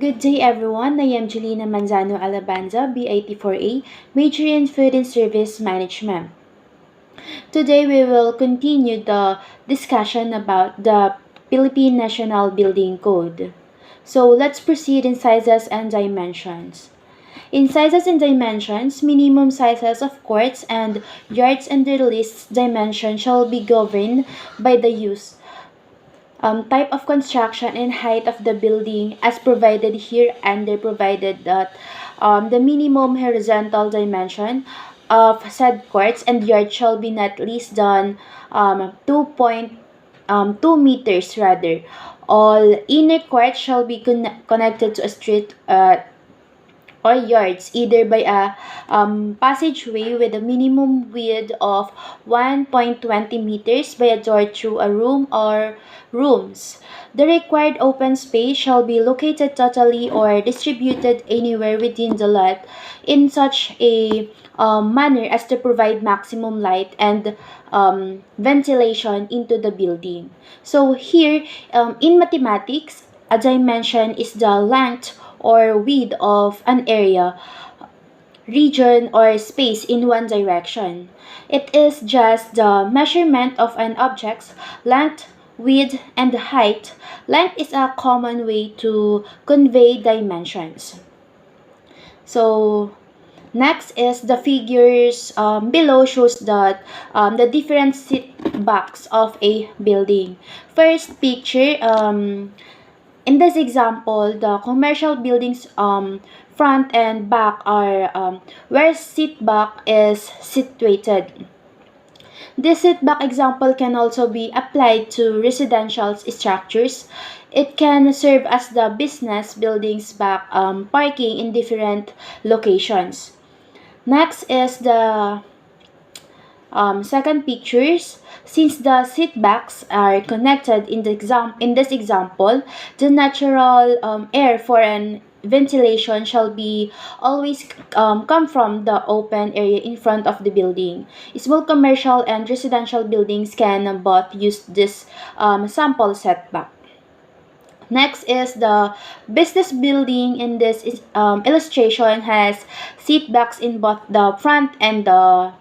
Good day everyone, I am Jelina Manzano Alabanza, BIT4A, major in Food and Service Management. Today we will continue the discussion about the Philippine National Building Code. So let's proceed in sizes and dimensions. In sizes and dimensions, minimum sizes of courts and yards under the list dimension shall be governed by the use type of construction and height of the building as provided here, and they provided that the minimum horizontal dimension of said courts and yard shall be not less than 2.2 meters rather. All inner courts shall be connected to a street or yards either by a passageway with a minimum width of 1.20 meters by a door through a room or rooms. The required open space shall be located totally or distributed anywhere within the lot in such a manner as to provide maximum light and ventilation into the building. So here, in mathematics, a dimension is the length or width of an area, region, or space in one direction. It is just the measurement of an object's length, width, and height. Length is a common way to convey dimensions. So, next is the figures below shows that the different setbacks of a building. First picture, in this example, the commercial buildings front and back are where setback is situated. This setback example can also be applied to residential structures. It can serve as the business buildings back parking in different locations. Next is the second pictures. Since the setbacks are connected in this example, the natural air for an ventilation shall be always come from the open area in front of the building. Small commercial and residential buildings can both use this sample setback. Next is the business building. In this illustration has setbacks in both the front and the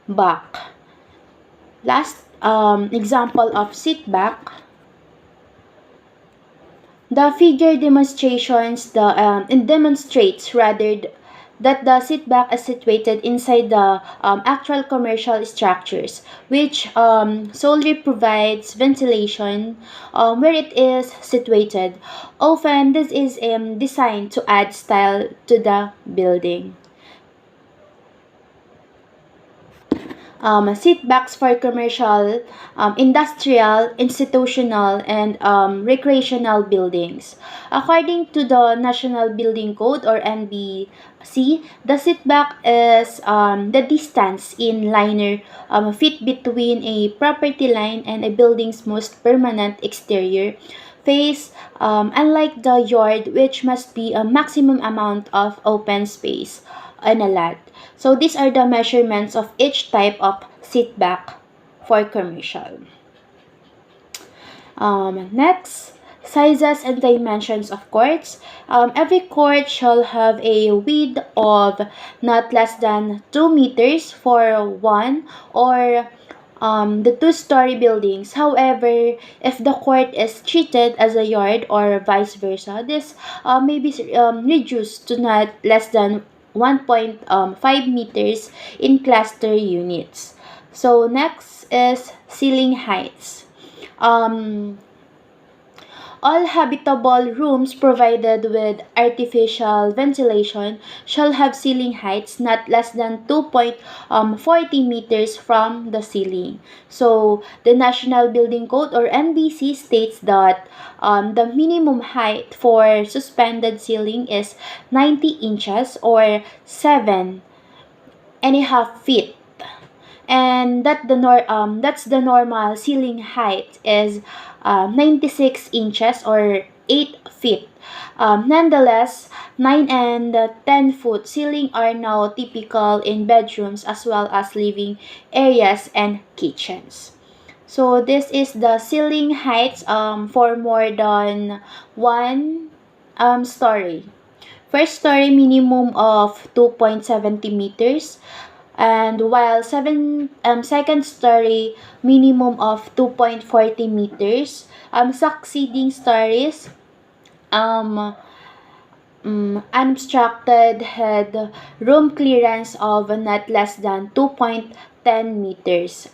back. Last example of setback. The figure demonstrates rather that the setback is situated inside the actual commercial structures, which solely provides ventilation where it is situated. Often, this is designed to add style to the building. Setbacks for commercial, industrial, institutional, and recreational buildings. According to the National Building Code or NBC, the setback is the distance in linear feet between a property line and a building's most permanent exterior face, unlike the yard, which must be a maximum amount of open space on a lot. So these are the measurements of each type of setback for commercial. Next, sizes and dimensions of courts. Every court shall have a width of not less than 2 meters for one or the two-story buildings. However, if the court is treated as a yard or vice versa, this may be reduced to not less than 1.5 meters in cluster units. So next is ceiling heights. All habitable rooms provided with artificial ventilation shall have ceiling heights not less than 2.40 meters from the ceiling. So, the National Building Code or NBC states that the minimum height for suspended ceiling is 90 inches or 7.5 feet, and that's the normal ceiling height is 96 inches or 8 feet. Nonetheless, 9 and 10-foot ceiling are now typical in bedrooms as well as living areas and kitchens. So this is the ceiling heights for more than one story. First story minimum of 2.70 meters, and while second story minimum of 2.40 meters. Succeeding stories um, unobstructed had room clearance of not less than 2.10 meters.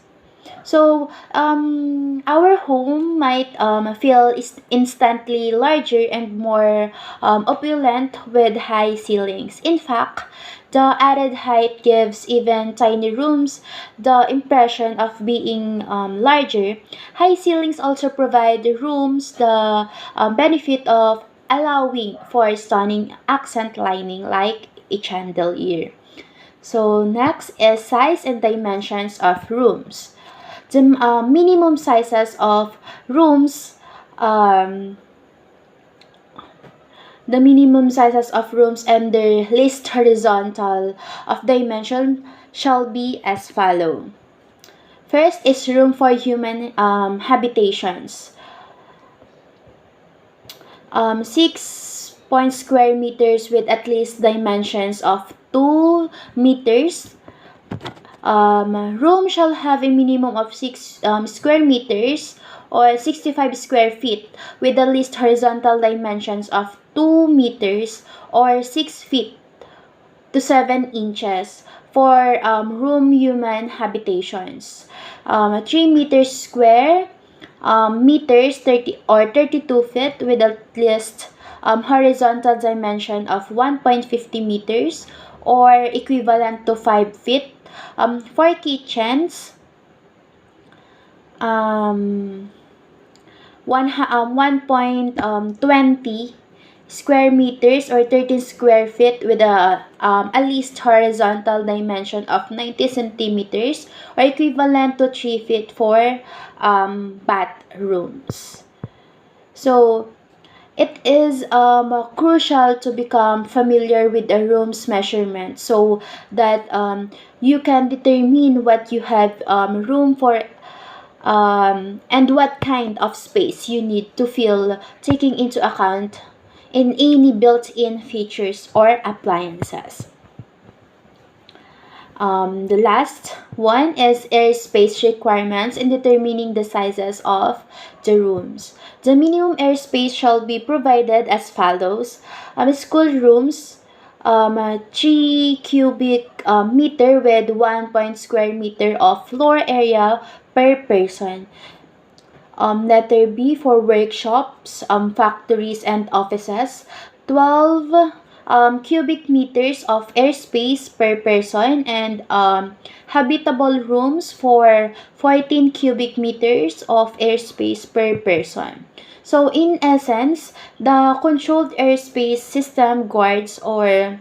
So, our home might feel instantly larger and more opulent with high ceilings. In fact, the added height gives even tiny rooms the impression of being larger. High ceilings also provide the rooms the benefit of allowing for stunning accent lighting like a chandelier. So next is size and dimensions of rooms. The minimum sizes of rooms, um, the minimum sizes of rooms and their least horizontal of dimension shall be as follow. First is room for human habitations. 6 square meters with at least dimensions of 2 meters. Room shall have a minimum of 6 square meters or 65 square feet with the least horizontal dimensions of 2 meters or 6 feet to 7 inches for room human habitations. 3 meters square meters 30 or 32 feet with at least horizontal dimension of 1.50 meters or equivalent to 5 feet. For kitchens, um, 1.20 square meters or 13 square feet with a least horizontal dimension of 90 centimeters or equivalent to 3 feet for bathrooms. So, it is crucial to become familiar with a room's measurement so that you can determine what you have room for and what kind of space you need to fill, taking into account in any built-in features or appliances. The last one is airspace requirements in determining the sizes of the rooms. The minimum airspace shall be provided as follows. School rooms, 3 cubic meter with 1 point square meter of floor area per person. Letter B for workshops, factories, and offices. 12 cubic meters of airspace per person and habitable rooms for 14 cubic meters of airspace per person. So in essence, the controlled airspace system guards or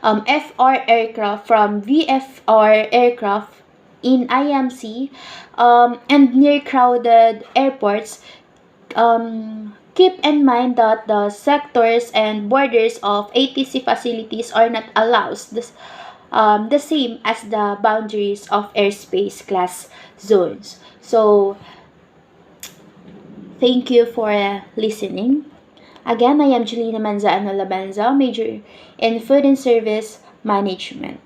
FR aircraft from VFR aircraft in IMC and near crowded airports. Keep in mind that the sectors and borders of ATC facilities are not allowed the same as the boundaries of airspace class zones. So, thank you for listening. Again, I am Jelena Manzano Labanza, major in Food and Service Management.